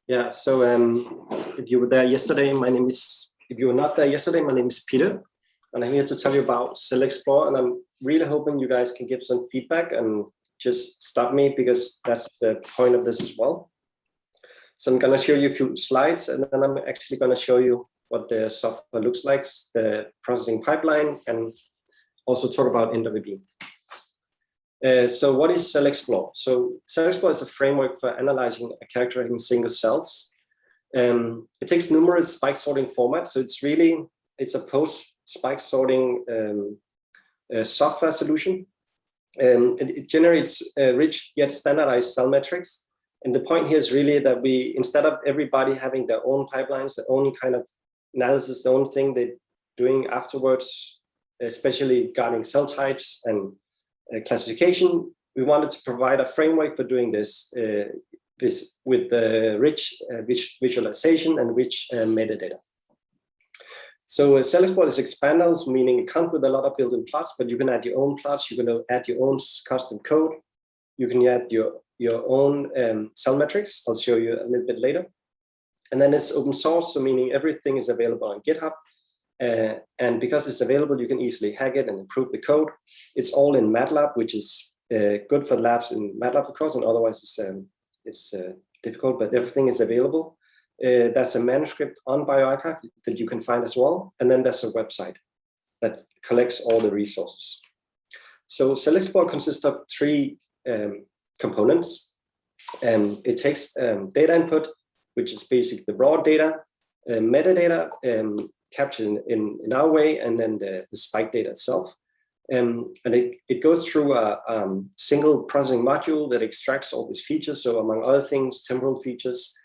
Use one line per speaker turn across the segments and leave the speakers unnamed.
Yeah, so if you were there yesterday, if you were not there yesterday, my name is Peter, and I'm here to tell you about CellExplorer, and I'm really hoping you guys can give some feedback and just stop me, because that's the point of this as well. So I'm going to show you a few slides, and then I'm actually going to show you what the software looks like, the processing pipeline, and also talk about NWB. So what is CellExplorer? So CellExplorer is a framework for analyzing and characterizing single cells. It takes numerous spike sorting formats. So it's a post-spike sorting software solution. It generates rich yet standardized cell metrics. And the point here is really that instead of everybody having their own pipelines, their own kind of analysis, the own thing they're doing afterwards, especially regarding cell types and classification, we wanted to provide a framework for doing this, with the rich visualization and rich metadata. So CellExplorer is expandable, meaning it comes with a lot of built-in plots, but you can add your own plots, you can add your own custom code, you can add your own cell metrics. I'll show you a little bit later. And then it's open source, so meaning everything is available on GitHub. And because it's available, you can easily hack it and improve the code. It's all in MATLAB, which is good for labs in MATLAB, of course, and otherwise it's difficult, but everything is available. That's a manuscript on bioRxiv that you can find as well. And then there's a website that collects all the resources. So CellExplorer consists of three components. It takes data input, which is basically the raw data, metadata, captured in our way, and then the spike data itself. And it goes through a single processing module that extracts all these features. So among other things, temporal features,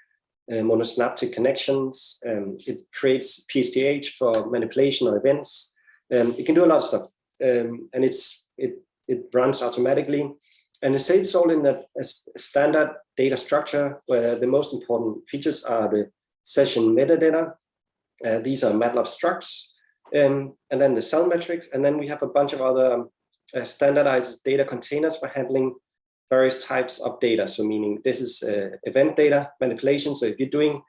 monosynaptic connections, it creates PHDH for manipulation of events. It can do a lot of stuff, and it runs automatically. And it's all in a standard data structure where the most important features are the session metadata. These are MATLAB structs, and then the cell metrics, and then we have a bunch of other standardized data containers for handling various types of data. So meaning this is event data manipulation. So if you're doing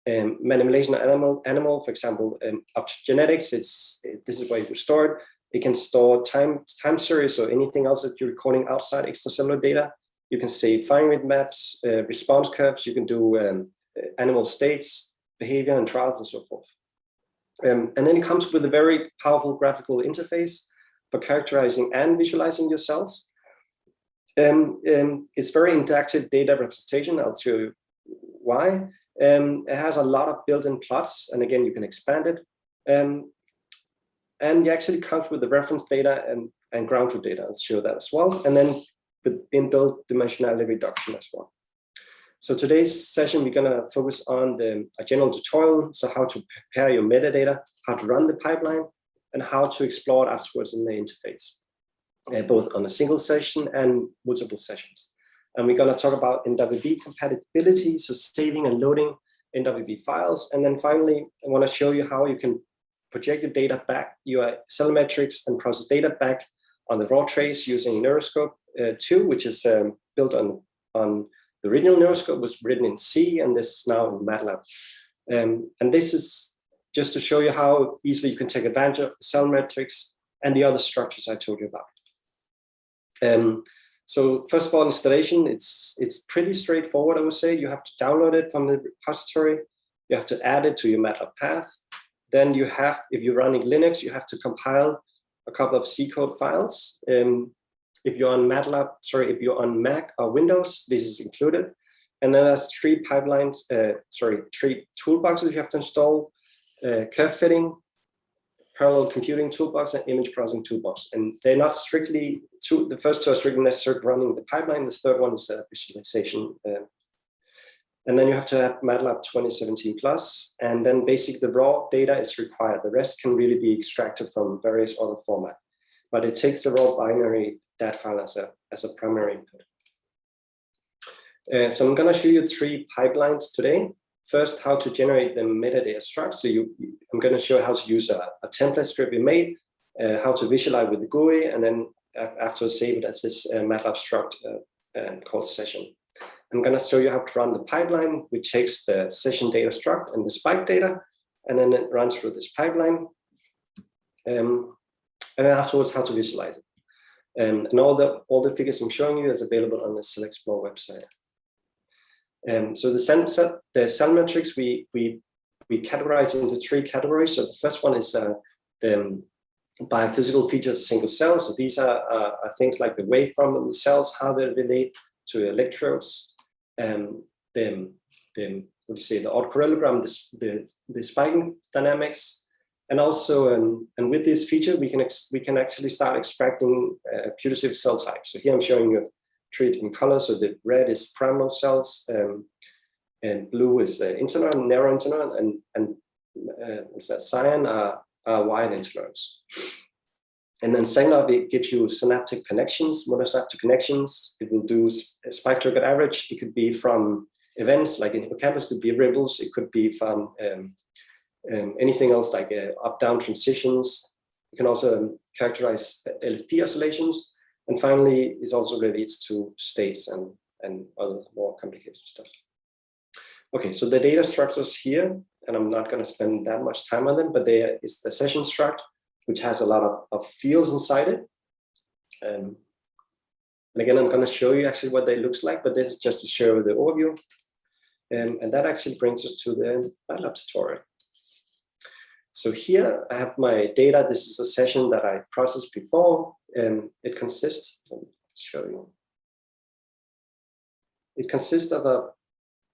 manipulation of animal, for example, optogenetics, this is where you would store it. It can store time series or anything else that you're recording outside extracellular data. You can save fine grid maps, response curves. You can do animal states, behavior and trials and so forth. And then it comes with a very powerful graphical interface for characterizing and visualizing your cells. It's very interactive data representation. I'll show you why. It has a lot of built-in plots, and again, you can expand it. And it actually comes with the reference data and ground truth data. I'll show that as well. And then with inbuilt dimensionality reduction as well. So today's session, we're going to focus on a general tutorial. So how to prepare your metadata, how to run the pipeline, and how to explore it afterwards in the interface, both on a single session and multiple sessions. And we're going to talk about NWB compatibility, so saving and loading NWB files. And then finally, I want to show you how you can project your data back, your cell metrics and process data back on the raw trace using Neuroscope 2, which is built on the original Neuroscope was written in C, and this is now in MATLAB. And this is just to show you how easily you can take advantage of the cell metrics and the other structures I told you about. So first of all, installation, it's pretty straightforward, I would say. You have to download it from the repository. You have to add it to your MATLAB path. Then you have, if you're running Linux, you have to compile a couple of C code files. If you're on if you're on Mac or Windows, this is included. And then there's three toolboxes you have to install: curve fitting, parallel computing toolbox, and image processing toolbox. And they're not strictly the first two are strictly necessary for running the pipeline. The third one is visualization. And then you have to have MATLAB 2017 plus, and then basically the raw data is required. The rest can really be extracted from various other formats, but it takes the raw binary DAT file as a primary input. So I'm going to show you three pipelines today. First, how to generate the metadata struct. So I'm going to show you how to use a template script we made, how to visualize with the GUI, and then after save it as this MATLAB struct called session. I'm going to show you how to run the pipeline, which takes the session data struct and the spike data, and then it runs through this pipeline. And then afterwards, how to visualize it. And all the figures I'm showing you is available on the CellExplorer website. So the cell metrics we categorize into 3 categories. So the first one is the biophysical features of single cells. So these are things like the waveform of the cells, how they relate to electrodes, the autocorrelogram, the spiking dynamics. And also, and with this feature, we can actually start extracting putative cell types. So here I'm showing you 3 different colors. So the red is pyramidal cells, and blue is interneuron, narrow interneuron, and what's that? Cyan are wide interneurons. And then cellular, it gives you synaptic connections, monosynaptic connections. It will do a spike triggered average. It could be from events like in hippocampus, could be ripples. It could be from anything else like up-down transitions. You can also characterize LFP oscillations. And finally, it also relates to states and other more complicated stuff. Okay, so the data structures here, and I'm not going to spend that much time on them, but there is the session struct, which has a lot of fields inside it. And again, I'm going to show you actually what they looks like, but this is just to show the overview. And that actually brings us to the MATLAB tutorial. So here I have my data. This is a session that I processed before. It consists, let me show you. It consists of a,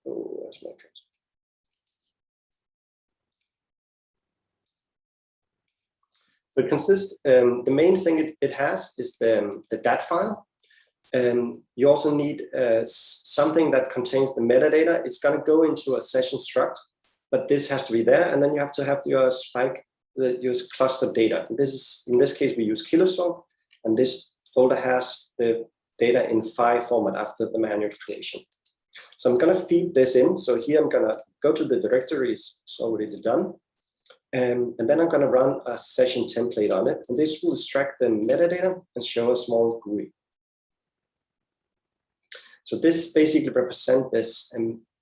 oh, where's my cursor? So it consists, the main thing it has is the DAT file. You also need something that contains the metadata. It's going to go into a session struct, but this has to be there. And then you have to have your spike, use cluster data. This is, in this case, we use Kilosolve, and this folder has the data in file format after the manual creation. So I'm going to feed this in. So here I'm going to go to the directory. It's already done. And then I'm going to run a session template on it. And this will extract the metadata and show a small GUI. So this basically represents this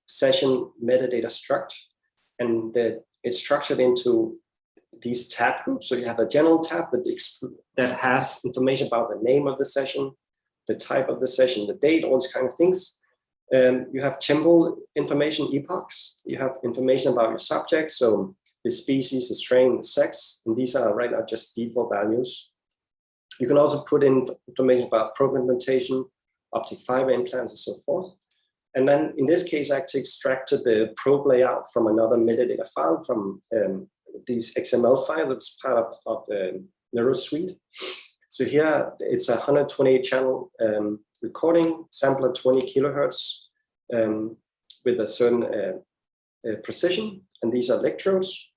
session metadata struct. And it's structured into these tab groups. So you have a general tab that has information about the name of the session, the type of the session, the date, all these kind of things. You have temporal information, epochs. You have information about your subject. So the species, the strain, the sex, and these are right now just default values. You can also put in information about probe implantation, optic fiber implants, and so forth. And then in this case, I actually extracted the probe layout from another metadata file from this XML file that's part of the NeuroSuite. So here it's a 128 channel recording, sample at 20 kilohertz with a certain precision, and these are electrodes.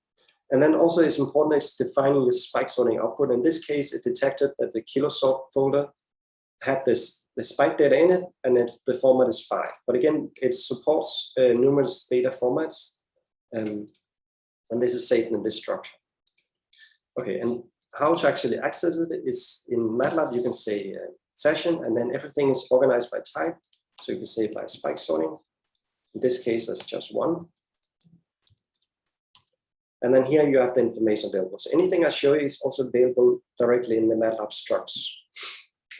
And then also it's important is defining the spike sorting output. In this case, it detected that the Kilosolve folder had the spike data in it, and the format is 5. But again, it supports numerous data formats, and this is saved in this structure. Okay, and how to actually access it is in MATLAB, you can say session, and then everything is organized by type. So you can say by spike sorting. In this case, that's just 1. And then here you have the information available. So anything I show you is also available directly in the MATLAB structs.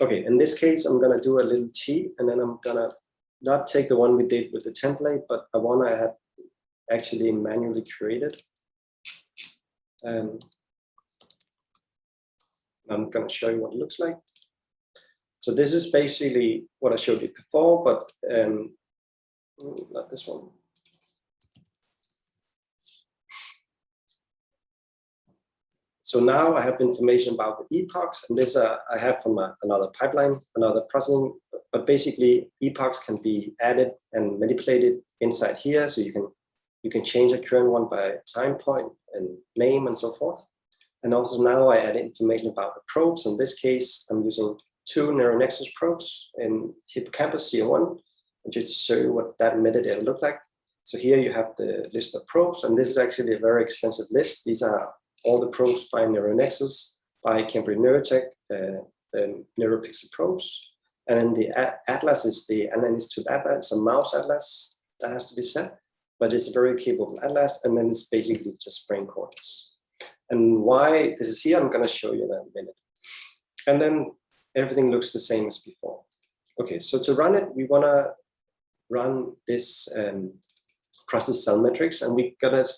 Okay, in this case, I'm going to do a little cheat, and then I'm going to not take the one we did with the template, but a one I had actually manually created. I'm going to show you what it looks like. So this is basically what I showed you before, but not this one. So now I have information about the epochs, and this I have from another pipeline, another processing. But basically, epochs can be added and manipulated inside here. So you can change a current one by time point and name and so forth. And also now I add information about the probes. In this case, I'm using 2 neuronexus probes in hippocampus CO1, and just show you what that metadata look like. So here you have the list of probes, and this is actually a very extensive list. These are all the probes by neuronexus, by Cambridge Neurotech, the neuropixel probes. And then the atlas is the Analyst atlas, a mouse atlas that has to be set, but it's a very capable atlas, and then it's basically just brain cortex. And why this is here, I'm going to show you that in a minute. And then everything looks the same as before. Okay, so to run it, we want to run this process cell metrics, and we're going to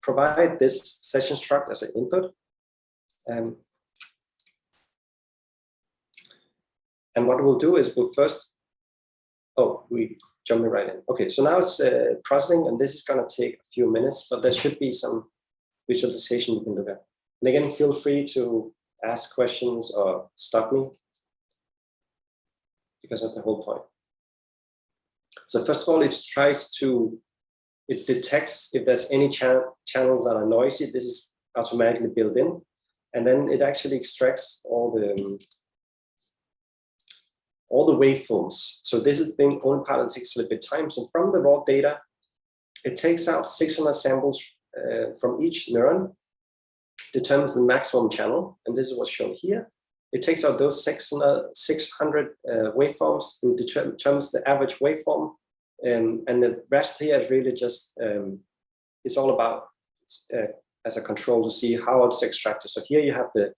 provide this session struct as an input. And what we'll do is we'll first, we jumping right in. Okay, so now it's processing, and this is going to take a few minutes, but there should be some visualization you can look at. And again, feel free to ask questions or stop me, because that's the whole point. So first of all, it detects if there's any channels that are noisy. This is automatically built in, and then it actually extracts all the waveforms. So this is the only part that takes a little bit of time. So from the raw data, it takes out 600 samples from each neuron, determines the maximum channel, and this is what's shown here. It takes out those 600 waveforms and determines the average waveform, and the rest here is really just it's all about as a control to see how it's extracted. So here you have the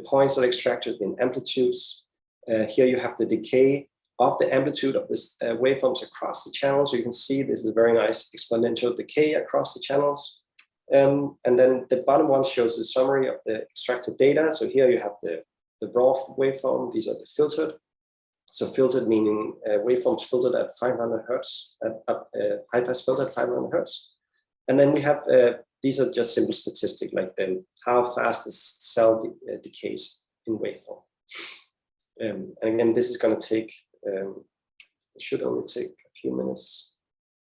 points that are extracted in amplitudes. Here you have the decay of the amplitude of this waveforms across the channel. So you can see this is a very nice exponential decay across the channels. And then the bottom one shows the summary of the extracted data. So here you have the raw waveform. These are the filtered. So filtered meaning waveforms filtered at 500 hertz, high pass filtered at 500 hertz. And then we have these are just simple statistics like how fast the cell decays in waveform. And again, this is going to take, it should only take a few minutes.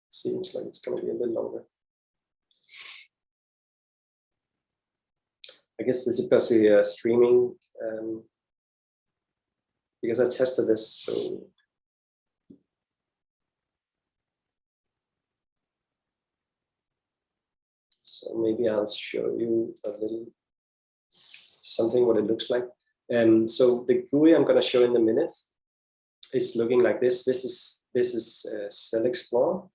Seems like it's going to be a little longer. I guess this is because we are streaming, because I tested this. So maybe I'll show you a little something what it looks like. So the GUI I'm going to show in a minute is looking like this. This is CellExplorer.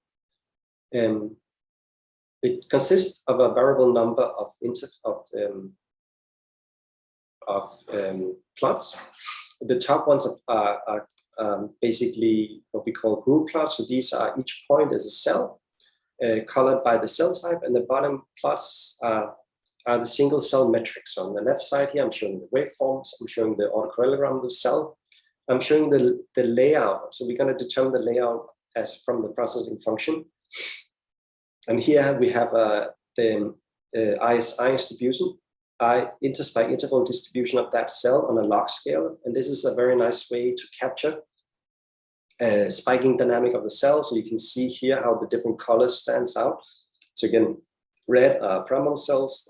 It consists of a variable number of plots. The top ones are basically what we call group plots. So these are each point is a cell colored by the cell type, and the bottom plots are the single cell metrics. So on the left side here, I'm showing the waveforms. I'm showing the autocorrelogram of the cell. I'm showing the layout. So we're going to determine the layout as from the processing function. And here we have the ISI distribution, interspike interval distribution of that cell on a log scale. And this is a very nice way to capture spiking dynamic of the cell. So you can see here how the different colors stands out. So again, red are pyramidal cells,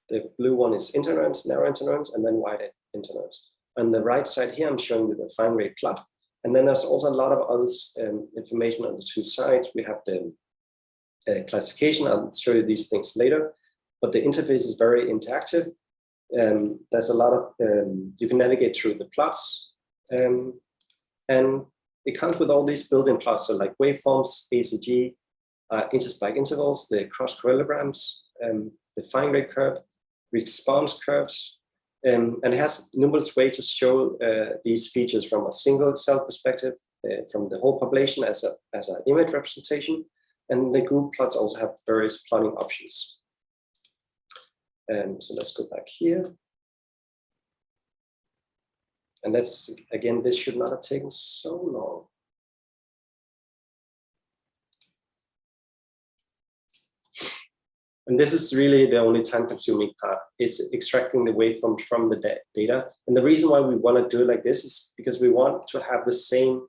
the blue one is interneurons, narrow interneurons, and then white interneurons. On the right side here, I'm showing you the fine rate plot. And then there's also a lot of other information on the two sides. We have the classification. I'll show you these things later. But the interface is very interactive. There's a lot of, you can navigate through the plots. And it comes with all these built-in plots, so like waveforms, ACG, interspike intervals, the cross-correlograms, the fine rate curve, response curves, and it has numerous ways to show these features from a single cell perspective, from the whole population as an image representation, and the group plots also have various plotting options. So let's go back here. And let's, again, this should not have taken so long. And this is really the only time-consuming part. It's extracting the waveform from the data. And the reason why we want to do it like this is because we want to have the same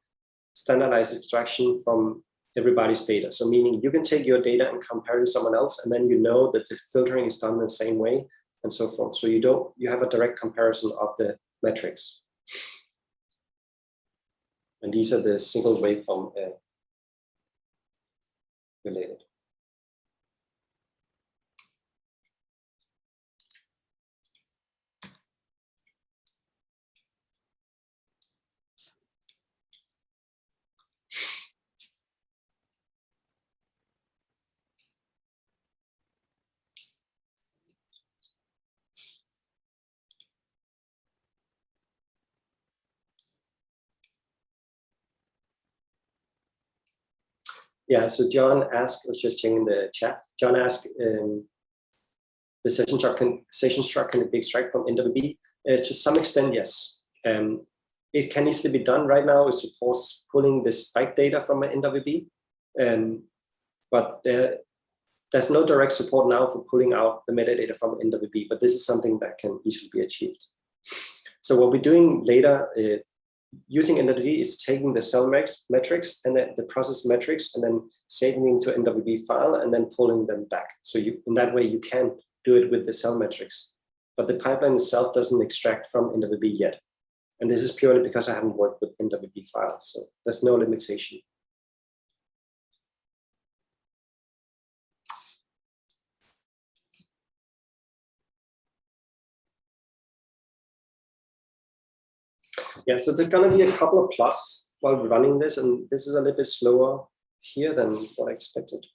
standardized extraction from everybody's data. So meaning you can take your data and compare it to someone else, and then you know that the filtering is done the same way and so forth. So you have a direct comparison of the metrics. And these are the single waveform related. Yeah, so John asked, I was just checking the chat. John asked, the session struct can be extracted from NWB? To some extent, yes. It can easily be done right now. It supports pulling the spike data from an NWB, but there's no direct support now for pulling out the metadata from NWB, but this is something that can easily be achieved. So what we're doing later using NWB is taking the cell metrics and the process metrics and then saving into an NWB file and then pulling them back. So in that way, you can do it with the cell metrics, but the pipeline itself doesn't extract from NWB yet. And this is purely because I haven't worked with NWB files, so there's no limitation. Yeah, so there's going to be a couple of plots while we're running this, and this is a little bit slower here than what I expected.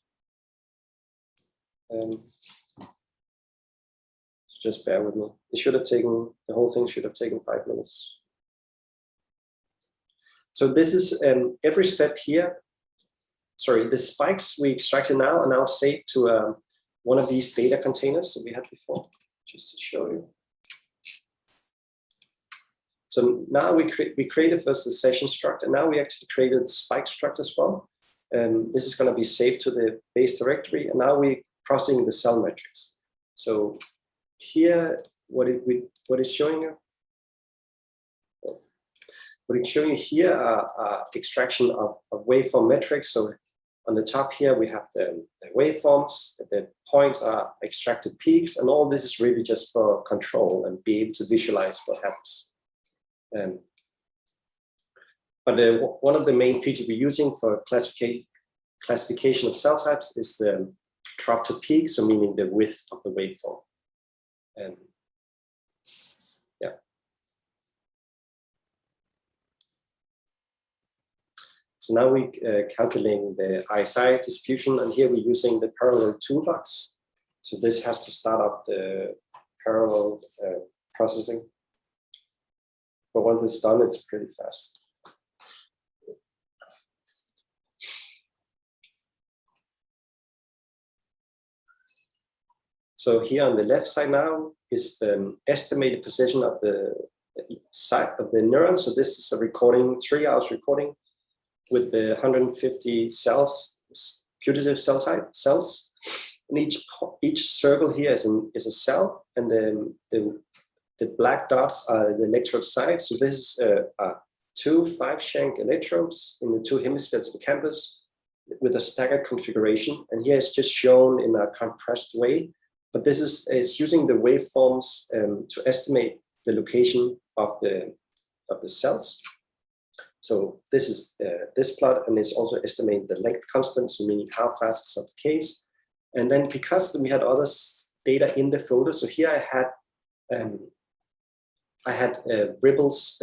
Just bear with me. It should have taken, the whole thing should have taken 5 minutes. So this is every step here. Sorry, the spikes we extracted now are now saved to one of these data containers that we had before, just to show you. So now we created first the session struct, and now we actually created the spike struct as well. This is going to be saved to the base directory, and now we're processing the cell metrics. So here, what is showing you? What it's showing you here are extraction of waveform metrics. So on the top here, we have the waveforms, the points are extracted peaks, and all this is really just for control and be able to visualize what happens. But one of the main features we're using for classification of cell types is the trough to peak, so meaning the width of the waveform. Yeah. So now we're calculating the ISI distribution, and here we're using the parallel toolbox. So this has to start up the parallel processing. But once it's done, it's pretty fast. So here on the left side now is the estimated position of the site of the neuron. So this is a recording, 3 hours recording with the 150 cells, putative cell type cells. And each circle here is a cell, and then the black dots are the electrode sites. So this is 2 5-shank electrodes in the 2 hemispheres of the campus with a staggered configuration. And here it's just shown in a compressed way. But this is it's using the waveforms to estimate the location of the cells. So this is this plot, and it's also estimating the length constant, so meaning how fast it's of the case. And then because we had other data in the folder, so here I had ripples,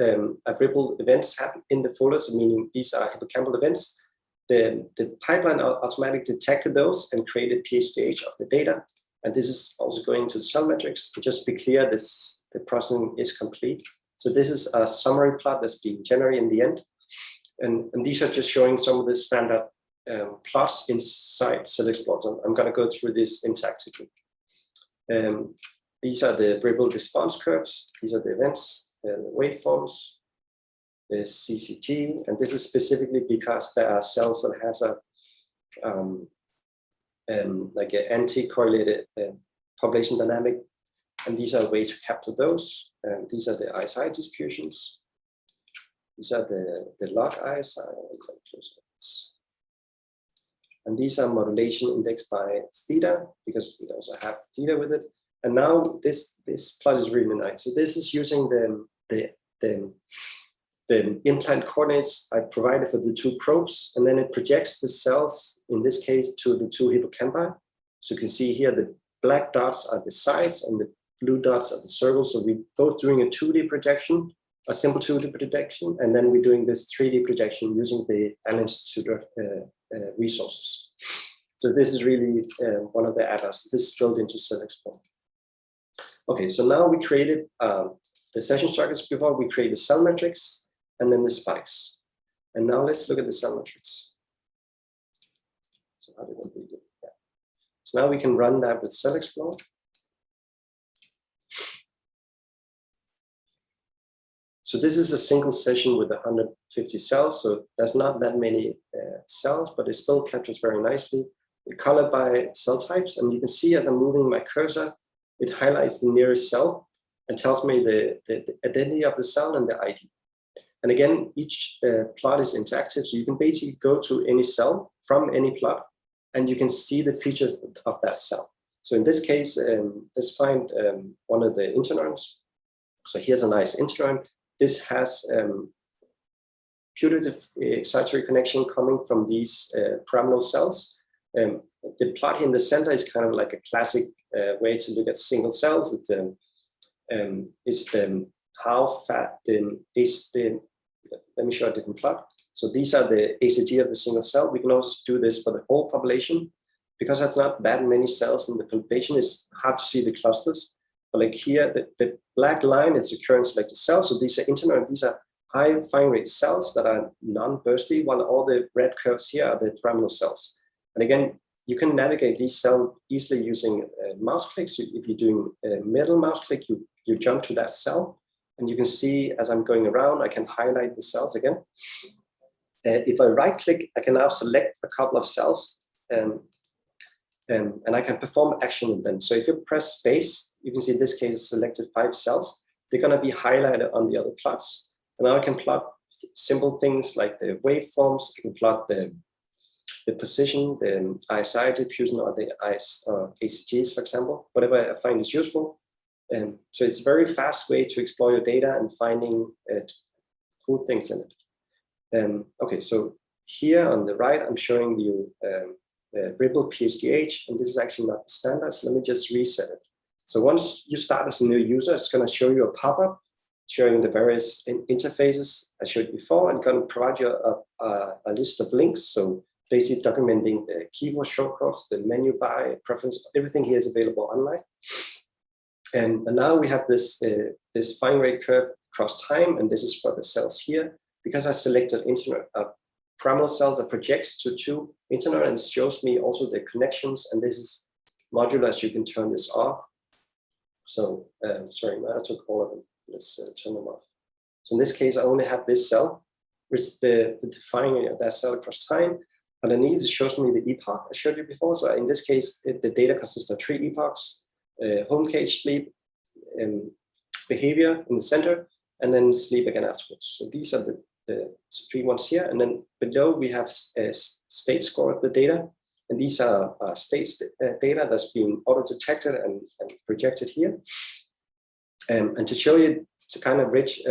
ripple events happen in the folder, so meaning these are hippocampal events. The pipeline automatically detected those and created PHDH of the data. And this is also going to the cell metrics. To just be clear, the processing is complete. So this is a summary plot that's being generated in the end. And these are just showing some of the standard plots inside CellExplorer. So I'm going to go through this interactively. These are the ripple response curves. These are the events, the waveforms, the CCG. And this is specifically because there are cells that has a like an anti-correlated population dynamic, and these are ways to capture those. These are the ISI distributions. These are the log ISI, and these are modulation indexed by theta, because we also have theta with it. And now this plot is really nice. So this is using the implant coordinates I provided for the 2 probes, and then it projects the cells, in this case, to the 2 hippocampi. So you can see here the black dots are the sides and the blue dots are the circles. So we're both doing a 2D projection, a simple 2D projection, and then we're doing this 3D projection using the Allen Institute resources. So this is really one of the add-ons. This is built into CellExplorer. Okay, so now we created the session structures before. We created cell metrics, and then the spikes. And now let's look at the cell metrics. So how did I read it? Yeah. So now we can run that with CellExplorer. So this is a single session with 150 cells. So there's not that many cells, but it still captures very nicely. It's colored by cell types. And you can see as I'm moving my cursor, it highlights the nearest cell and tells me the identity of the cell and the ID. And again, each plot is interactive. So you can basically go to any cell from any plot, and you can see the features of that cell. So in this case, let's find one of the interneurons. So here's a nice interneuron. This has putative excitatory connection coming from these pyramidal cells. The plot in the center is kind of like a classic way to look at single cells. It's how fat let me show a different plot. So these are the ACG of the single cell. We can also do this for the whole population. Because there's not that many cells in the population, it's hard to see the clusters. But like here, the black line is the current selected cell. So these are interneurons. These are high fine rate cells that are non-bursty, while all the red curves here are the pyramidal cells. And again, you can navigate these cells easily using mouse clicks. If you're doing a middle mouse click, you jump to that cell. And you can see as I'm going around, I can highlight the cells again. If I right click, I can now select a couple of cells and I can perform action in them. So if you press space, you can see in this case, it's selected 5 cells. They're going to be highlighted on the other plots. And now I can plot simple things like the waveforms. I can plot the position, the ISI diffusion, or the ACGs, for example, whatever I find is useful. So it's a very fast way to explore your data and finding cool things in it. Okay, so here on the right, I'm showing you Ripple PHDH, and this is actually not the standard, so let me just reset it. So once you start as a new user, it's going to show you a pop-up showing the various interfaces I showed before, and going to provide you a list of links. So basically documenting the keyboard shortcuts, the menu bar, preference, everything here is available online. And now we have this fine rate curve across time, and this is for the cells here. Because I selected pyramidal cells that projects to 2 interneurons, shows me also the connections, and this is modular, so you can turn this off. So sorry, I took all of them. Let's turn them off. So in this case, I only have this cell, which the defining of that cell across time. Underneath, it shows me the epoch I showed you before. So in this case, the data consists of 3 epochs: home cage, sleep, behavior in the center, and then sleep again afterwards. So these are the 3 ones here. And then below, we have a state score of the data. And these are states data that's being auto-detected and projected here. And to show you the kind of rich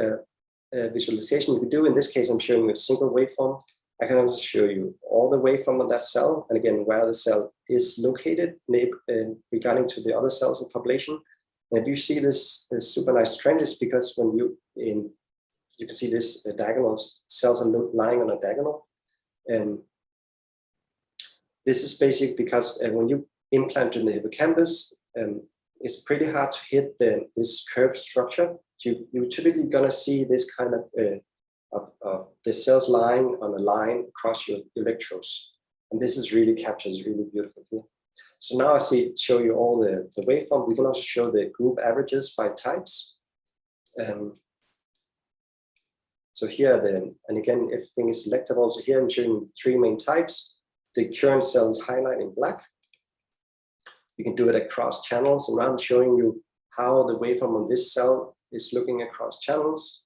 visualization you can do, in this case, I'm showing you a single waveform. I can also show you all the waveform on that cell, and again, where the cell is located regarding to the other cells in the population. And if you see this super nice trend, is because when you can see this diagonal cells are lying on a diagonal. And this is basically because when you implant in the hippocampus, it's pretty hard to hit this curved structure. You're typically going to see this kind of the cells lying on a line across your electrodes. And this is really captures really beautiful here. So now I show you all the waveform. We can also show the group averages by types. So here, and again, everything is selectable. So here I'm showing you the 3 main types. The current cell is highlighted in black. You can do it across channels. And now I'm showing you how the waveform on this cell is looking across channels.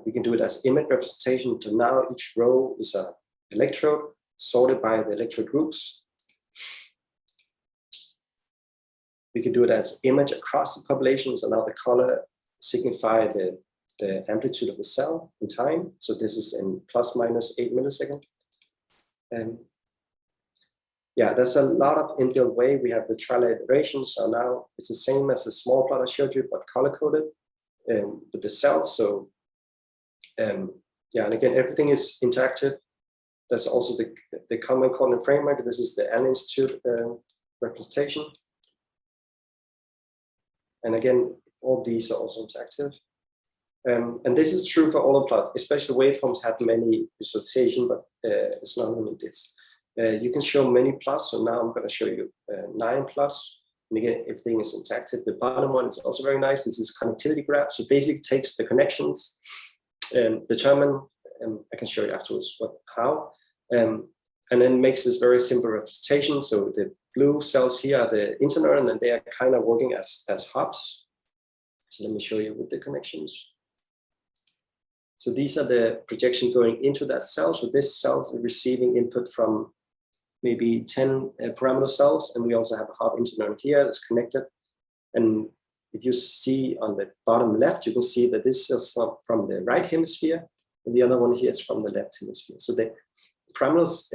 We can do it as image representation. So now each row is an electrode sorted by the electrode groups. We can do it as image across the population. So now the color signifies the amplitude of the cell in time. So this is in ±8 milliseconds. Yeah, there's a lot of inbuilt way. We have the trial iterations. So now it's the same as the small plot I showed you, but color-coded with the cells. So yeah, and again, everything is interactive. That's also the common coordinate framework. This is the Allen Institute representation. And again, all these are also interactive. And this is true for all the plots, especially waveforms have many visualization, but it's not only this. You can show many plots. So now I'm going to show you 9 plots. And again, everything is interactive. The bottom one is also very nice. This is connectivity graph. So basically takes the connections and determine, I can show you afterwards how, and then makes this very simple representation. So the blue cells here are the internet, and then they are kind of working as hubs. So let me show you with the connections. So these are the projection going into that cell. So this cell is receiving input from maybe 10 parameter cells, and we also have a hub internet here that's connected. And if you see on the bottom left, you can see that this is from the right hemisphere, and the other one here is from the left hemisphere. So the parameters,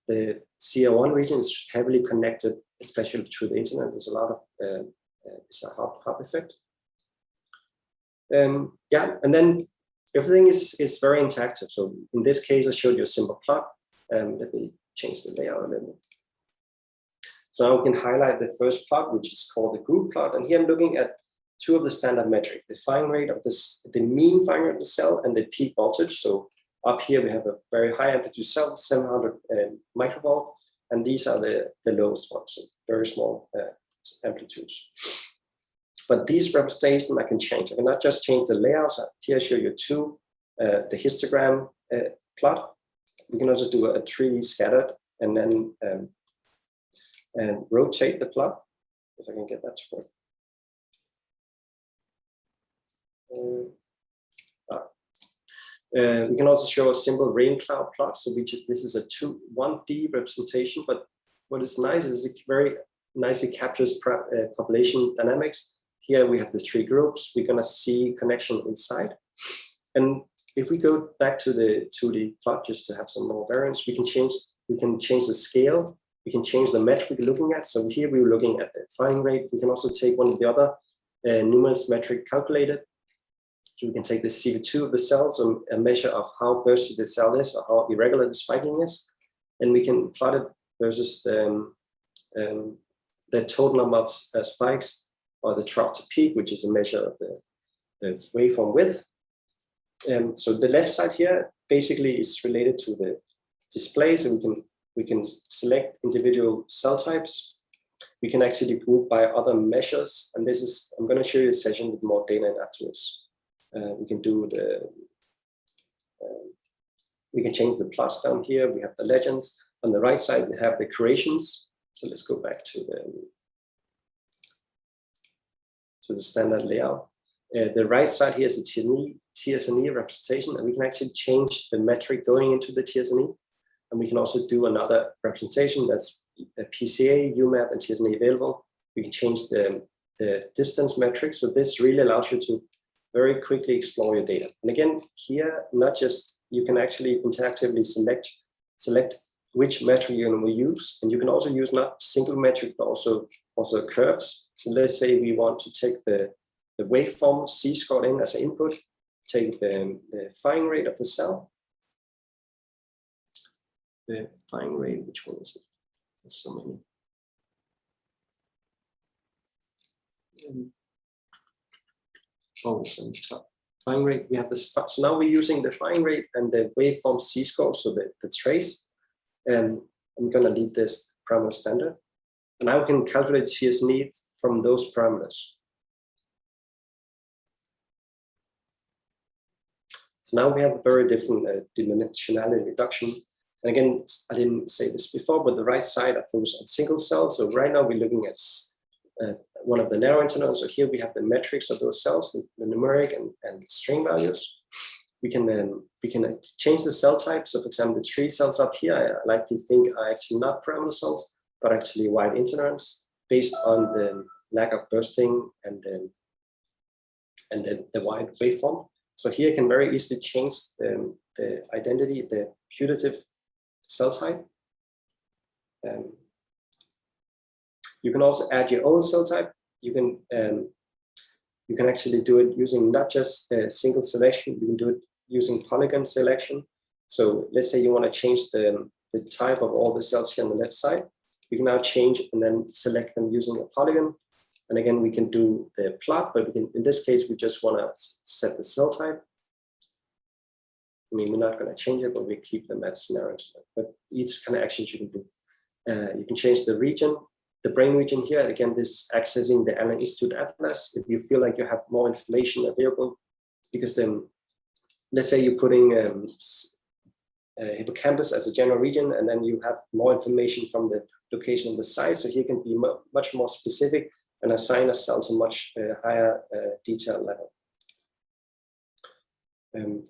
the CR1 region is heavily connected, especially to the internet. There's a lot of it's a hub effect. Yeah, and then everything is very interactive. So in this case, I showed you a simple plot. Let me change the layout a little. So now we can highlight the first plot, which is called the group plot. And here I'm looking at 2 of the standard metrics: the firing rate of this, the mean firing rate of the cell, and the peak voltage. So up here we have a very high amplitude cell, 700 microvolt, and these are the lowest ones, so very small amplitudes. But these representations I can change. I cannot just change the layouts. Here I show you 2, the histogram plot. We can also do a 3D scattered, and then rotate the plot, if I can get that to work. We can also show a simple rain cloud plot. So this is a 1D representation, but what is nice is it very nicely captures population dynamics. Here we have the 3 groups. We're going to see connection inside. And if we go back to the 2D plot, just to have some more variance, we can change the scale. We can change the metric we're looking at. So here we were looking at the firing rate. We can also take one of the other numerous metric calculated. So we can take the CV2 of the cell, so a measure of how bursty the cell is or how irregular the spiking is. And we can plot it versus the total number of spikes, or the trough to peak, which is a measure of the waveform width. So the left side here basically is related to the display. So we can select individual cell types. We can actually group by other measures. And this is, I'm going to show you a session with more data afterwards. We can do we can change the plots down here. We have the legends. On the right side, we have the creations. So let's go back to the standard layout. The right side here is a TSNE representation, and we can actually change the metric going into the TSNE. And we can also do another representation that's a PCA, UMAP, and TSNE available. We can change the distance metric. So this really allows you to very quickly explore your data. And again, here, not just, you can actually interactively select which metric you're going to use. And you can also use not single metric, but also curves. So let's say we want to take the waveform C-scored in as an input, take the firing rate of the cell. The firing rate, which one is it? There's so many. Always on the top. Firing rate, we have this. So now we're using the firing rate and the waveform C-score, so the trace. And I'm going to leave this parameter standard. And now we can calculate TSNE from those parameters. So now we have a very different dimensionality reduction. And again, I didn't say this before, but the right side I focus on single cells. So right now we're looking at one of the narrow intervals. So here we have the metrics of those cells, the numeric and string values. We can change the cell type. So for example, the 3 cells up here, I like to think are actually not parameter cells, but actually wide internerms based on the lack of bursting and the wide waveform. So here I can very easily change the identity, the putative cell type. You can also add your own cell type. You can actually do it using not just a single selection. You can do it using polygon selection. So let's say you want to change the type of all the cells here on the left side. We can now change and then select them using a polygon. And again, we can do the plot, but we can, in this case, we just want to set the cell type. I mean, we're not going to change it, but we keep them as scenarios. But these kind of actions you can do. You can change the region, the brain region here. Again, this is accessing the Allen Institute Atlas. If you feel like you have more information available, because then, let's say you're putting hippocampus as a general region, and then you have more information from the location of the site. So here can be much more specific and assign a cell to much higher detail level.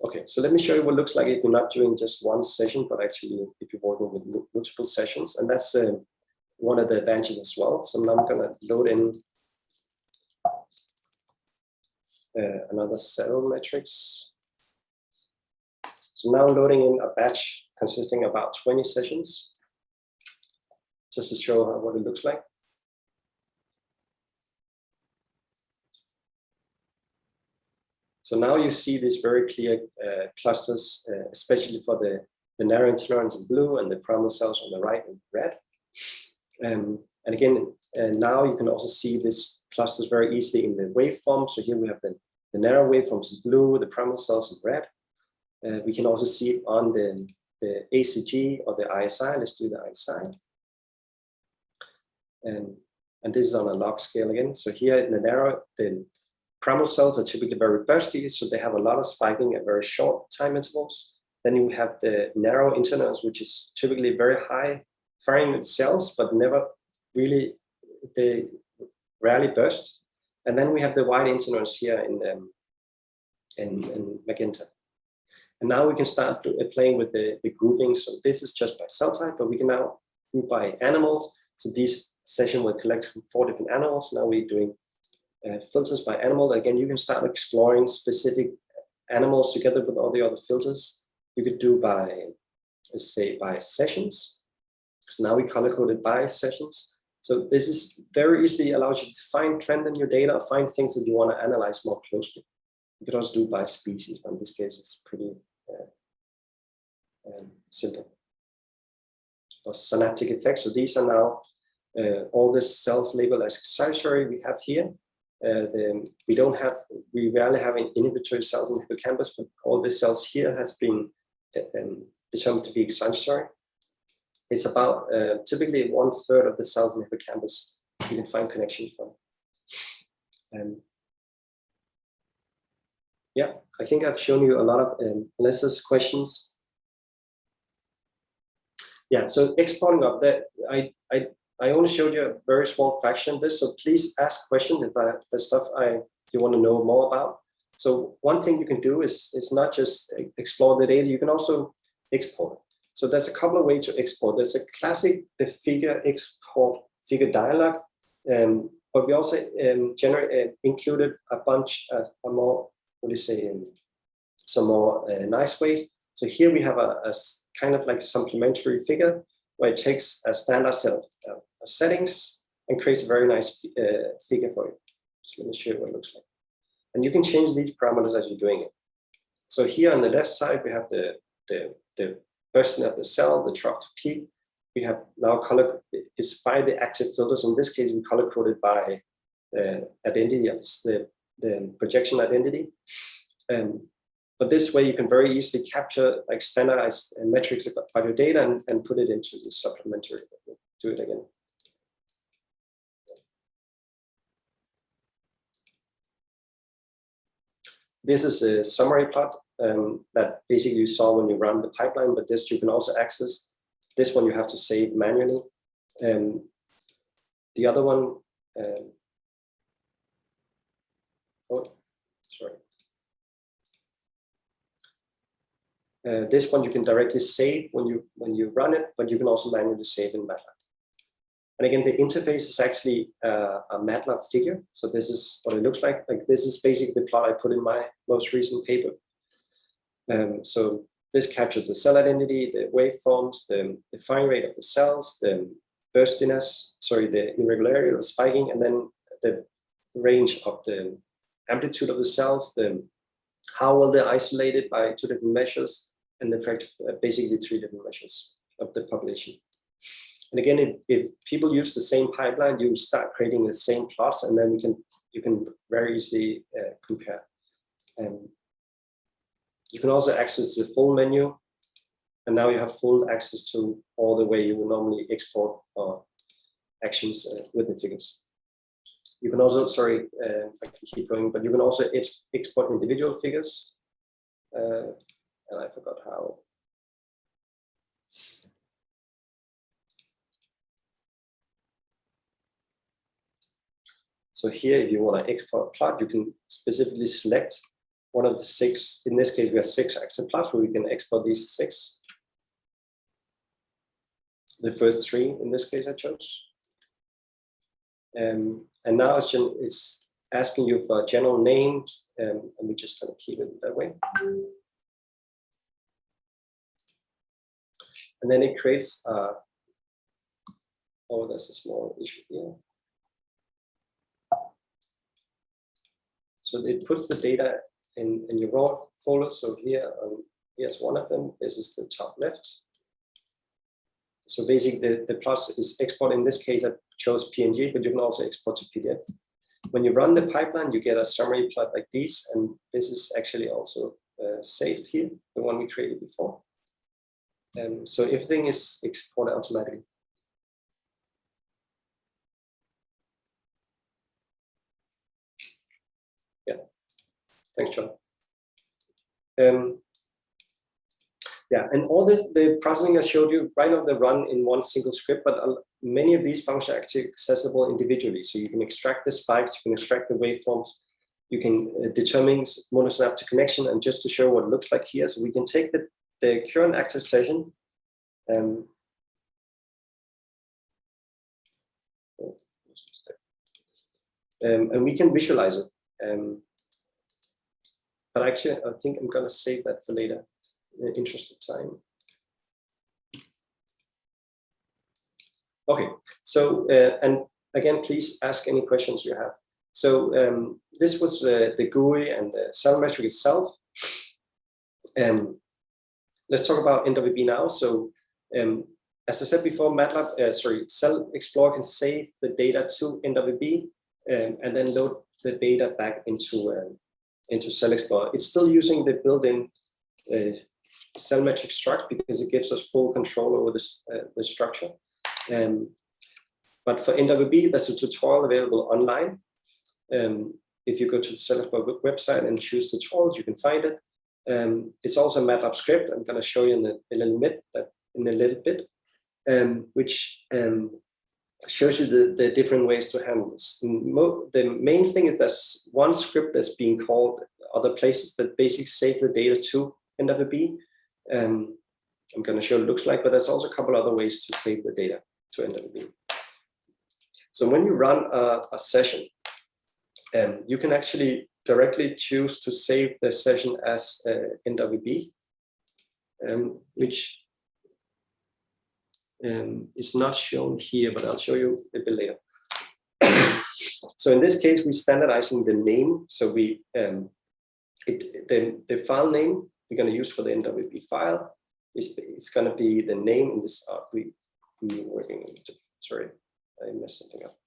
Okay, so let me show you what it looks like if you're not doing just one session, but actually if you're working with multiple sessions. And that's one of the advantages as well. So now I'm going to load in another cell matrix. So now I'm loading in a batch consisting of about 20 sessions, just to show what it looks like. So now you see these very clear clusters, especially for the narrow neurons in blue and the pyramidal cells on the right in red. And again, now you can also see these clusters very easily in the waveform. So here we have the narrow waveforms in blue, the pyramidal cells in red. We can also see it on the ACG or the ISI. Let's do the ISI. And this is on a log scale again. So here in the narrow, the pyramidal cells are typically very bursty, so they have a lot of spiking at very short time intervals. Then you have the narrow internons, which is typically very high firing cells, but never really, they rarely burst. And then we have the wide internons here in magenta. And now we can start playing with the grouping. So this is just by cell type, but we can now group by animals. So this session will collect 4 different animals. Now we're doing filters by animal. Again, you can start exploring specific animals together with all the other filters. You could do by, let's say, by sessions. So now we color coded by sessions. So this is very easily allows you to find trend in your data, find things that you want to analyze more closely. You could also do by species, but in this case, it's pretty simple. For synaptic effects, so these are now all the cells labeled as extracellular we have here. We rarely have inhibitory cells in the hippocampus, but all the cells here has been determined to be extracellular. It's about typically 1/3 of the cells in the hippocampus you can find connections from. Yeah, I think I've shown you a lot of unless there's questions. Yeah, so exporting up that I only showed you a very small fraction of this, so please ask questions if there's stuff you want to know more about. So one thing you can do is not just explore the data, you can also export. So there's a couple of ways to export. There's a classic the figure export figure dialog, but we also included a bunch of more, what do you say, some more nice ways. So here we have a kind of like supplementary figure where it takes a standard set of settings and creates a very nice figure for you. So let me show you what it looks like. And you can change these parameters as you're doing it. So here on the left side, we have the bursting of the cell, the trough to peak. We have now color, it's by the active filters. In this case, we color coded by the identity of the projection identity. But this way you can very easily capture like standardized metrics about your data and put it into the supplementary. Do it again. This is a summary plot that basically you saw when you run the pipeline, but this you can also access. This one you have to save manually. The other one, oh, sorry. This one you can directly save when you run it, but you can also manually save in MATLAB. And again, the interface is actually a MATLAB figure. So this is what it looks like. Like this is basically the plot I put in my most recent paper. So this captures the cell identity, the waveforms, the firing rate of the cells, the burstiness, sorry, the irregularity or spiking, and then the range of the amplitude of the cells, how well they're isolated by 2 different measures, and the fact basically 3 different measures of the population. And again, if people use the same pipeline, you start creating the same plots, and then you can very easily compare. You can also access the full menu, and now you have full access to all the way you would normally export actions with the figures. You can also, sorry, I can keep going, but you can also export individual figures. And I forgot how. So here, if you want to export a plot, you can specifically select one of the 6. In this case, we have 6 active plots where we can export these 6. The first 3, in this case, I chose. And now it's asking you for general names, and we're just going to keep it that way. And then it creates, oh, there's a small issue here. So it puts the data in your raw folder. So here, here's one of them. This is the top left. So basically, the plot is export. In this case, I chose PNG, but you can also export to PDF. When you run the pipeline, you get a summary plot like this, and this is actually also saved here, the one we created before. So everything is exported automatically. Yeah, thanks, John. Yeah, and all the processing I showed you right now, they run in one single script, but many of these functions are actually accessible individually. So you can extract the spikes, you can extract the waveforms, you can determine monosynaptic connection, and just to show what it looks like here, so we can take the current active session, and we can visualize it. But actually, I think I'm going to save that for later. In the interest of time. Okay, so and again, please ask any questions you have. So this was the GUI and the cell metric itself. Let's talk about NWB now. So as I said before, CellExplorer can save the data to NWB and then load the data back into CellExplorer. It's still using the built-in cell metric struct because it gives us full control over the structure. But for NWB, there's a tutorial available online. If you go to the CellExplorer website and choose tutorials, you can find it. It's also a MATLAB script. I'm going to show you in a little bit, which shows you the different ways to handle this. The main thing is there's one script that's being called other places that basically save the data to NWB. I'm going to show what it looks like, but there's also a couple other ways to save the data to NWB. So when you run a session, you can actually directly choose to save the session as NWB, which is not shown here, but I'll show you a bit later. So in this case, we're standardizing the name. So we the file name we're going to use for the NWB file it's going to be the name in this. We working. Sorry, I messed something up.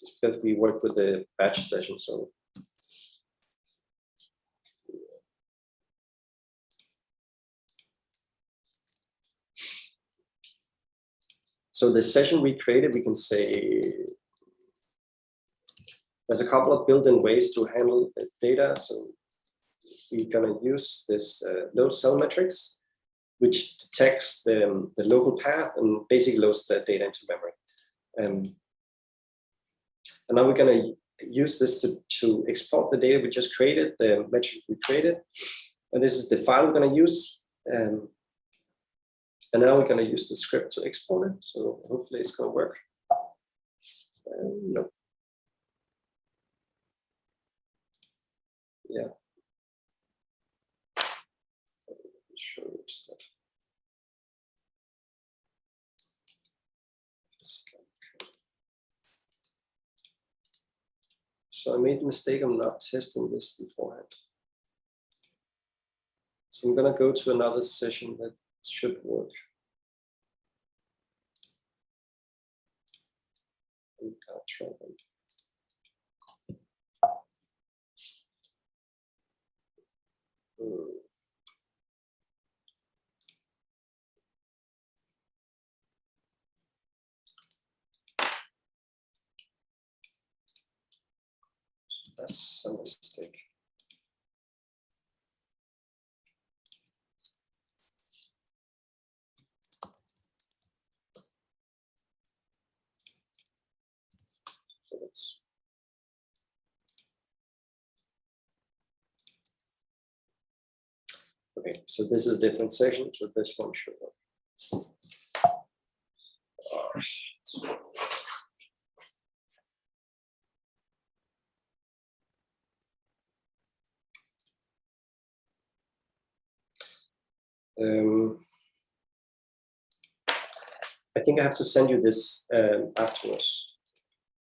It's because we work with the batch session. So the session we created, we can say there's a couple of built-in ways to handle the data. So we're going to use this load cell metrics, which detects the local path and basically loads the data into memory. And now we're going to use this to export the data we just created, the metric we created. And this is the file we're going to use. And now we're going to use the script to export it. So hopefully it's going to work. No. Yeah. Show you stuff. So I made the mistake of not testing this beforehand. So I'm going to go to another session that should work. I'm going to try them. That's a mistake. So that's okay. So this is a different section. So this one should work. Oh, shit. I think I have to send you this afterwards,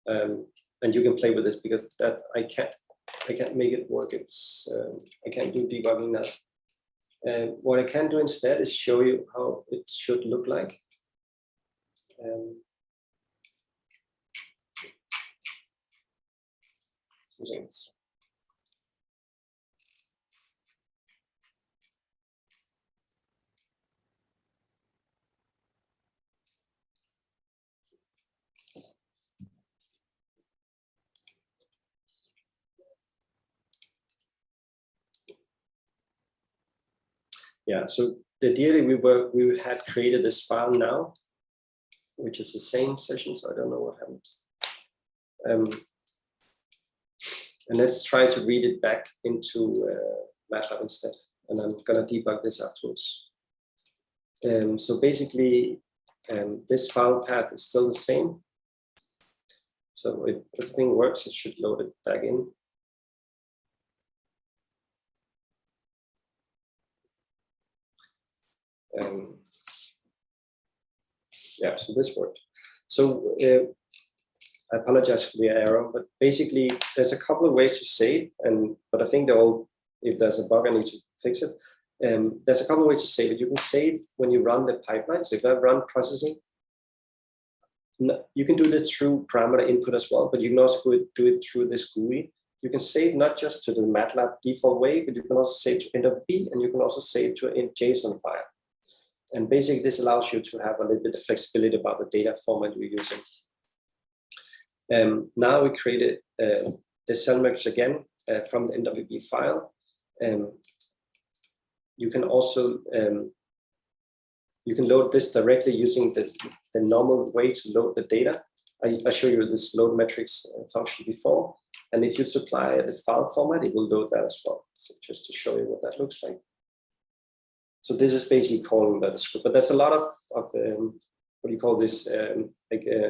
and you can play with this because that I can't make it work. It's I can't do debugging now. What I can do instead is show you how it should look like. Yeah, so ideally we had created this file now, which is the same session, so I don't know what happened. And let's try to read it back into MATLAB instead, and I'm gonna debug this afterwards. So basically, this file path is still the same. So if everything works, it should load it back in. Yeah, so this worked. So I apologize for the error, but basically there's a couple of ways to save, but I think they're all, if there's a bug, I need to fix it. There's a couple of ways to save it. You can save when you run the pipeline. So if I run processing, you can do this through parameter input as well, but you can also do it through this GUI. You can save not just to the MATLAB default way, but you can also save to NWB, and you can also save to a JSON file. And basically, this allows you to have a little bit of flexibility about the data format you're using. Now we created the cell metrics again from the NWB file. You can also you can load this directly using the normal way to load the data. I showed you this load metrics function before, and if you supply the file format, it will load that as well. So just to show you what that looks like. So this is basically calling that a script, but there's a lot of what do you call this,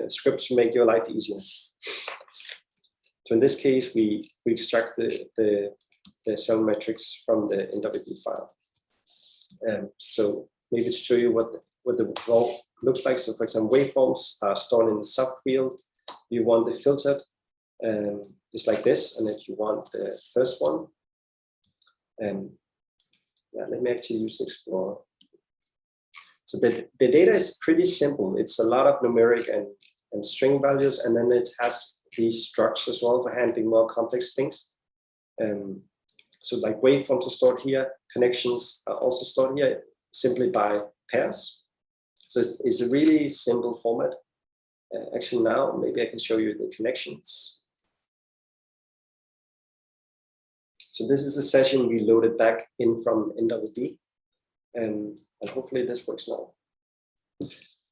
scripts to make your life easier. So in this case, we extract the cell metrics from the NWB file. So maybe to show you what the raw looks like. So for example, waveforms are stored in the subfield. You want the filtered, it's like this. And if you want the first one, yeah, let me actually use Explorer. So the data is pretty simple. It's a lot of numeric and string values, and then it has these structures as well for handling more complex things. So like waveforms are stored here, connections are also stored here simply by pairs. So it's a really simple format. Actually now, maybe I can show you the connections. So this is the session we loaded back in from NWB, and hopefully this works now.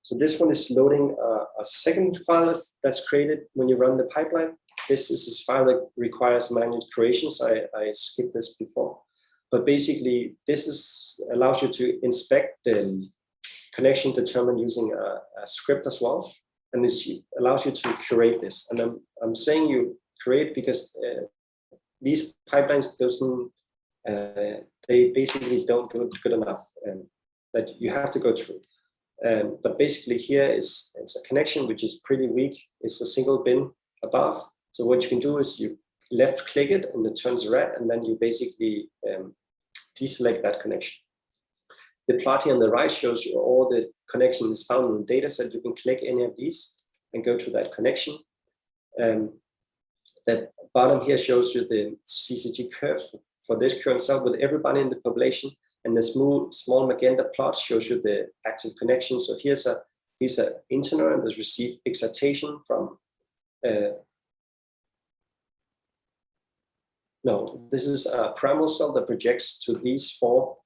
So this one is loading a second file that's created when you run the pipeline. This is a file that requires manual creation, so I skipped this before. But basically, this allows you to inspect the connection determined using a script as well, and this allows you to curate this. And I'm saying you create because these pipelines they basically don't do it good enough, that you have to go through. But basically here it's a connection which is pretty weak. It's a single bin above. So what you can do is you left click it and it turns red, and then you basically deselect that connection. The plot here on the right shows you all the connections found in the data set. You can click any of these and go to that connection. That bottom here shows you the CCG curve for this current cell with everybody in the population, and the small magenta plot shows you the active connection. So here's an internal and has received excitation from No, this is a pyramidal cell that projects to these four.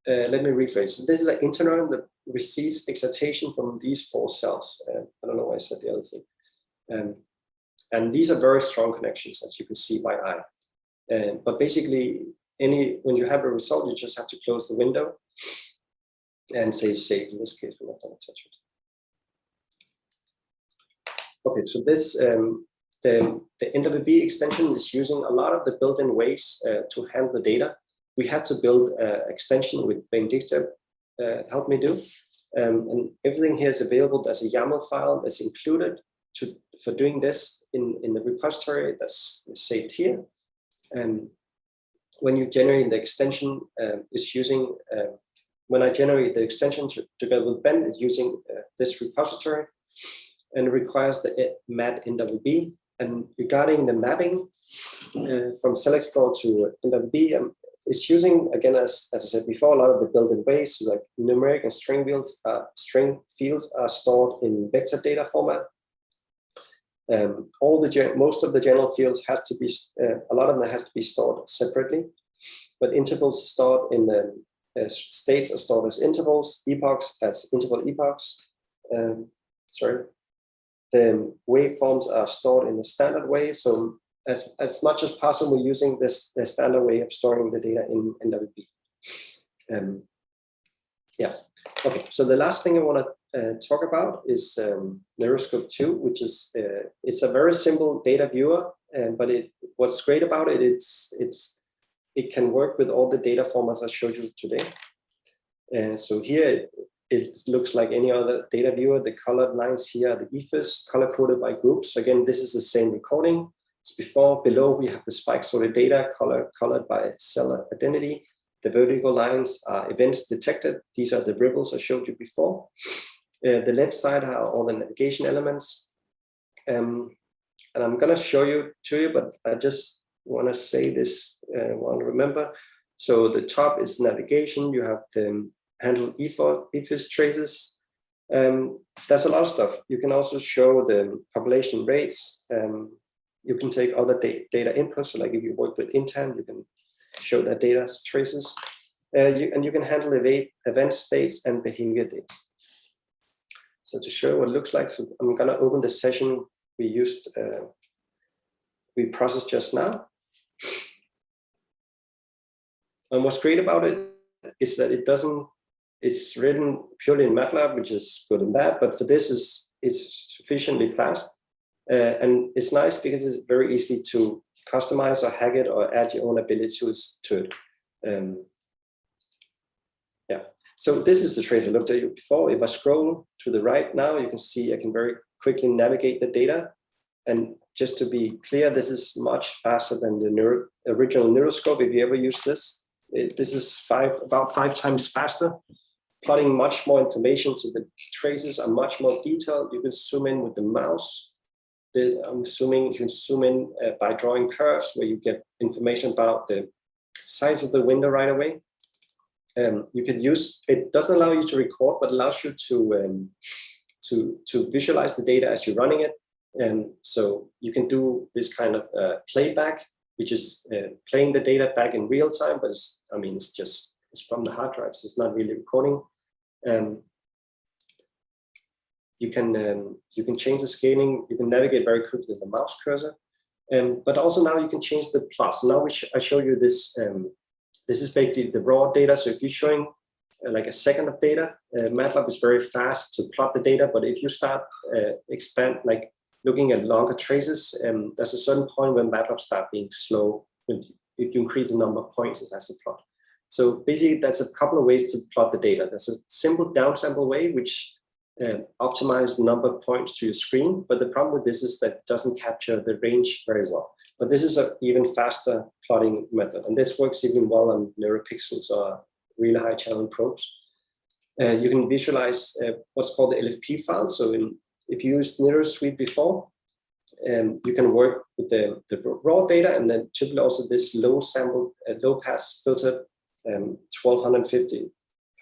Let me rephrase. This is an interneuron that receives excitation from these four cells. I don't know why I said the other thing. And these are very strong connections, as you can see by eye. But basically, when you have a result, you just have to close the window and say save. In this case, we're not going to touch it. Okay, so this the NWB extension is using a lot of the built-in ways to handle the data. We had to build an extension with Benedicta helped me do. And everything here is available. There's a YAML file that's included for doing this in the repository that's saved here. And when you generate the extension, it's using, when I generate the extension together with Ben, it's using this repository, and it requires the mat NWB. And regarding the mapping from CellExplorer to NWB, it's using, again, as I said before, a lot of the built-in ways, like numeric and string fields are stored in vector data format. Most of the general fields has to be, a lot of them has to be stored separately, but intervals are stored in the states are stored as intervals, epochs as interval epochs. The waveforms are stored in the standard way. So as much as possible, we're using the standard way of storing the data in NWB. Yeah. Okay. So the last thing I want to talk about is Neuroscope 2, which is it's a very simple data viewer, but what's great about it, it can work with all the data formats I showed you today. And so here it looks like any other data viewer. The colored lines here are the EFIS color coded by groups. Again, this is the same recording as before. Below we have the spike sorted data colored by cell identity. The vertical lines are events detected. These are the ripples I showed you before. The left side are all the navigation elements. And I'm going to show you to you, but I just want to say this, want to remember. So the top is navigation. You have the handle EFIS traces. There's a lot of stuff. You can also show the population rates. You can take other data inputs. So like if you work with intent, you can show that data traces. And you can handle event states and behavior data. So to show what it looks like, so I'm going to open the session we processed just now. And what's great about it is that it's written purely in MATLAB, which is good and bad, but for this it's sufficiently fast. And it's nice because it's very easy to customize or hack it or add your own abilities to it. Yeah. So this is the trace I looked at you before. If I scroll to the right now, you can see I can very quickly navigate the data. And just to be clear, this is much faster than the original Neuroscope. If you ever use this, this is about 5 times faster, plotting much more information. So the traces are much more detailed. You can zoom in with the mouse. You can zoom in by drawing curves where you get information about the size of the window right away. You can use, it doesn't allow you to record, but allows you to visualize the data as you're running it. So you can do this kind of playback, which is playing the data back in real time, but it's from the hard drives. It's not really recording. You can change the scaling. You can navigate very quickly with the mouse cursor. But also now you can change the plots. Now I show you this. This is basically the raw data. So if you're showing like a second of data, MATLAB is very fast to plot the data. But if you start looking at longer traces, there's a certain point when MATLAB starts being slow. If you increase the number of points, it has to plot. So basically, there's a couple of ways to plot the data. There's a simple downsample way, which optimizes the number of points to your screen. But the problem with this is that it doesn't capture the range very well. But this is an even faster plotting method. And this works even well on NeuroPixels or really high channel probes. You can visualize what's called the LFP file. So if you used NeuroSuite before, you can work with the raw data, and then typically also this low pass filtered 1250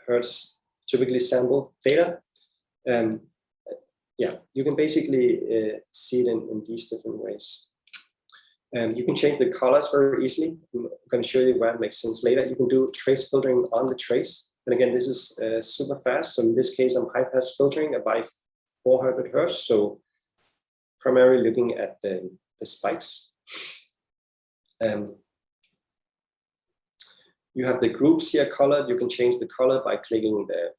hertz typically sampled data. Yeah, you can basically see it in these different ways. You can change the colors very easily. I'm going to show you where it makes sense later. You can do trace filtering on the trace. And again, this is super fast. So in this case, I'm high pass filtering by 400 Hertz. So primarily looking at the spikes. You have the groups here colored. You can change the color by clicking the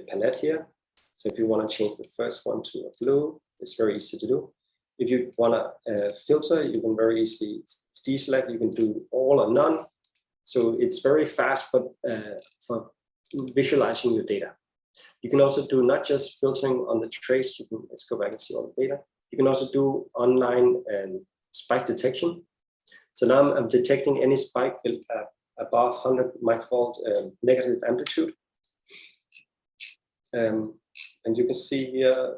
palette here. So if you want to change the first one to a blue, it's very easy to do. If you want to filter, you can very easily deselect. You can do all or none. So it's very fast for visualizing your data. You can also do not just filtering on the trace. Let's go back and see all the data. You can also do online spike detection. So now I'm detecting any spike above 100 microvolt negative amplitude. And you can see here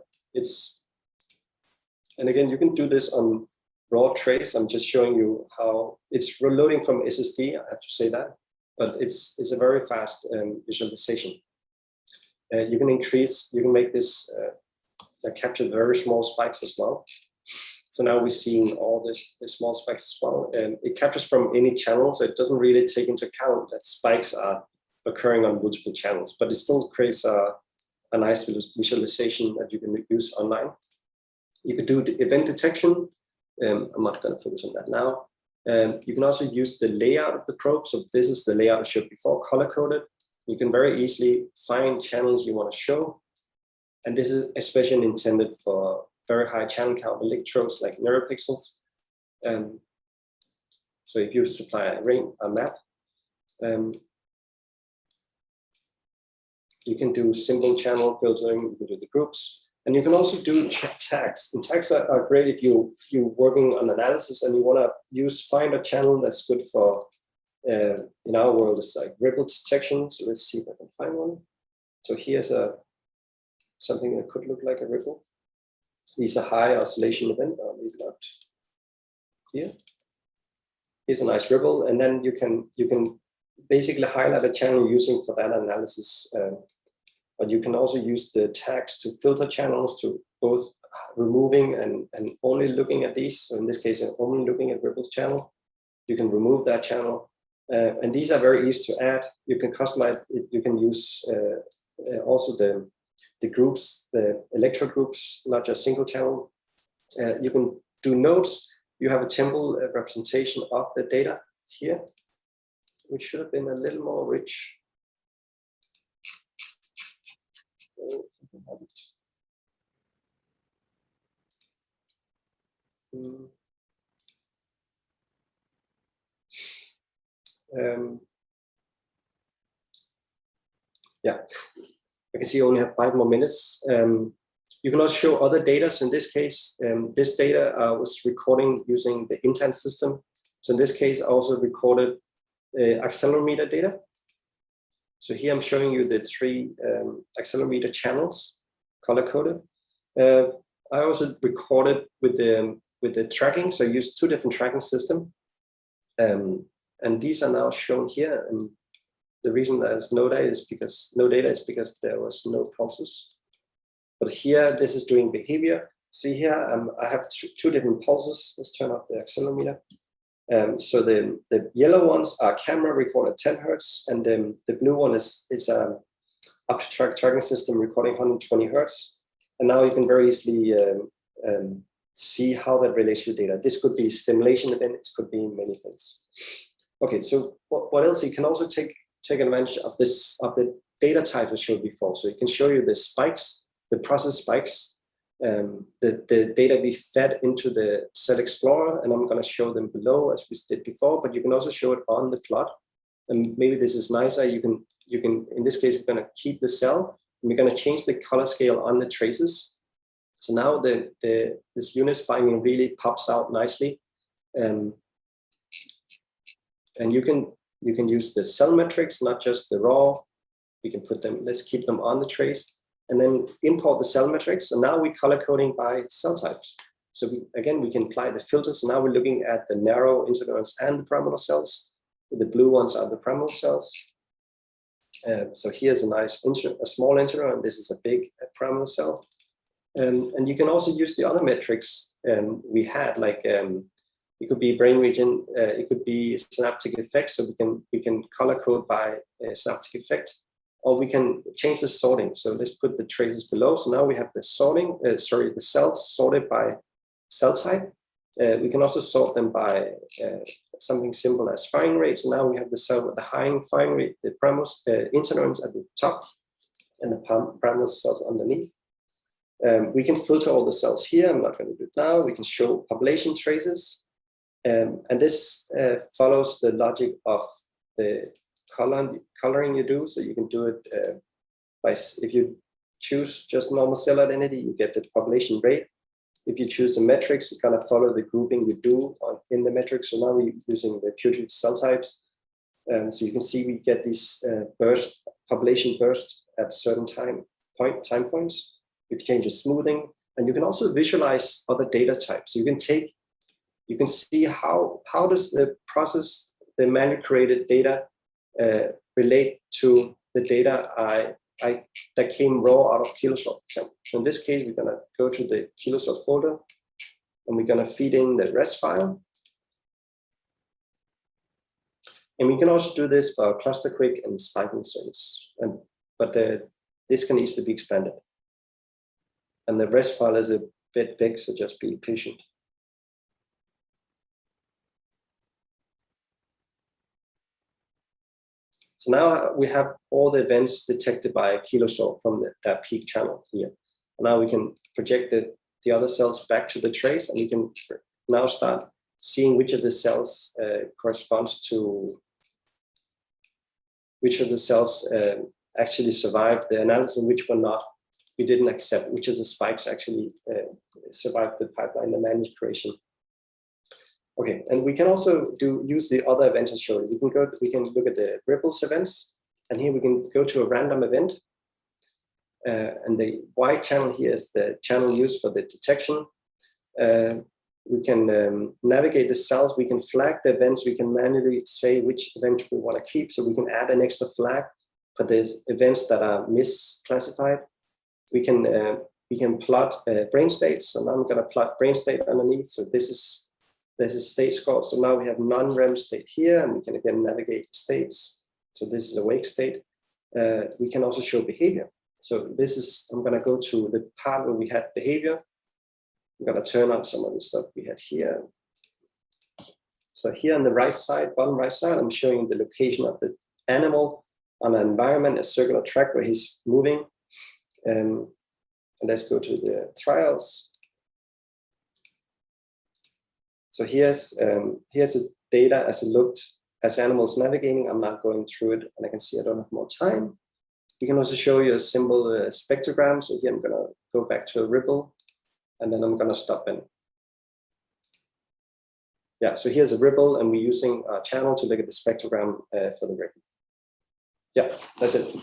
and again, you can do this on raw trace. I'm just showing you how it's reloading from SSD, I have to say that, but it's a very fast visualization. You can make this capture very small spikes as well. So now we're seeing all the small spikes as well. And it captures from any channel, so it doesn't really take into account that spikes are occurring on multiple channels, but it still creates a nice visualization that you can use online. You could do the event detection. I'm not going to focus on that now. You can also use the layout of the probe. So this is the layout I showed before, color-coded. You can very easily find channels you want to show. And this is especially intended for very high channel count electrodes like neuropixels. So if you supply a map, you can do simple channel filtering, you can do the groups. And you can also do tags. And tags are great if you're working on analysis and you want to find a channel that's good for, in our world, it's like ripple detection. So let's see if I can find one. So here's something that could look like a ripple. These are high oscillation event, or maybe not. Here. Here's a nice ripple, and then you can basically highlight a channel using for that analysis. But you can also use the tags to filter channels to both removing and only looking at these. So in this case, I'm only looking at ripples channel. You can remove that channel. And these are very easy to add. You can customize it. You can use also the groups, the electrode groups, not just single channel. You can do nodes. You have a temple representation of the data here, which should have been a little more rich. Yeah, I can see you only have 5 more minutes. You can also show other data. So in this case, this data was recording using the intent system. So in this case, I also recorded accelerometer data. So here I'm showing you the 3 accelerometer channels, color-coded. I also recorded with the tracking. So I used 2 different tracking systems. And these are now shown here. And the reason there's no data is because there was no pulses. But here, this is doing behavior. See here, I have 2 different pulses. Let's turn off the accelerometer. So the yellow ones are camera recorded at 10 Hertz, and the blue one is up to tracking system recording 120 Hertz. And now you can very easily see how that relates to data. This could be stimulation event, it could be many things. Okay, so what else? You can also take advantage of the data type I showed before. So it can show you the spikes, the process spikes, the data we fed into the CellExplorer, and I'm going to show them below as we did before, but you can also show it on the plot. And maybe this is nicer. You can in this case, we're going to keep the cell, and we're going to change the color scale on the traces. So now this unit spiking really pops out nicely. And you can use the cell metrics, not just the raw. We can put them, let's keep them on the trace, and then import the cell metrics. And now we're color coding by cell types. So again, we can apply the filters. So now we're looking at the narrow interneurons and the pyramidal cells. The blue ones are the pyramidal cells. So here's a small interneuron. This is a big pyramidal cell. And you can also use the other metrics we had, like It could be brain region. It could be synaptic effect. So we can color code by synaptic effect, or we can change the sorting. So let's put the traces below. So now we have the sorting. The cells sorted by cell type. We can also sort them by something simple as firing rate. So now we have the cell with the high firing rate, the interneurons at the top, and the pyramidal cells underneath. We can filter all the cells here. I'm not going to do it now. We can show population traces. And this follows the logic of the coloring you do. So you can do it if you choose just normal cell identity, you get the population rate. If you choose the metrics, you kind of follow the grouping you do in the metrics. So now we're using the putative cell types. So you can see we get these population bursts at certain time points. You can change the smoothing, and you can also visualize other data types. So you can see how does the process, the manually created data relate to the data that came raw out of Kilosort, for example. So in this case, we're going to go to the Kilosort folder, and we're going to feed in the res file. And we can also do this for cluster quick and spiking service. But this can easily be expanded. And the res file is a bit big, so just be patient. So now we have all the events detected by Kilosort from that peak channel here. And now we can project the other cells back to the trace, and we can now start seeing which of the cells corresponds to which of the cells actually survived the analysis and which one not. We didn't accept which of the spikes actually survived the pipeline, the managed creation. Okay, and we can also use the other events I showed. We can look at the ripples events, and here we can go to a random event. And the white channel here is the channel used for the detection. We can navigate the cells, we can flag the events, we can manually say which event we want to keep, so we can add an extra flag for the events that are misclassified. We can plot brain states, so now I'm going to plot brain state underneath. So this is state score. So now we have non-REM state here, and we can again navigate states. So this is awake state. We can also show behavior. So I'm going to go to the part where we had behavior. I'm going to turn on some of the stuff we had here. So here on the right side, bottom right side, I'm showing the location of the animal on an environment, a circular track where he's moving. And let's go to the trials. So here's the data as it looked as animals navigating. I'm not going through it, and I can see I don't have more time. We can also show you a simple spectrogram. So here I'm going to go back to a ripple, and then I'm going to stop in. Yeah, so here's a ripple, and we're using our channel to look at the spectrogram for the ripple. Yeah, that's it.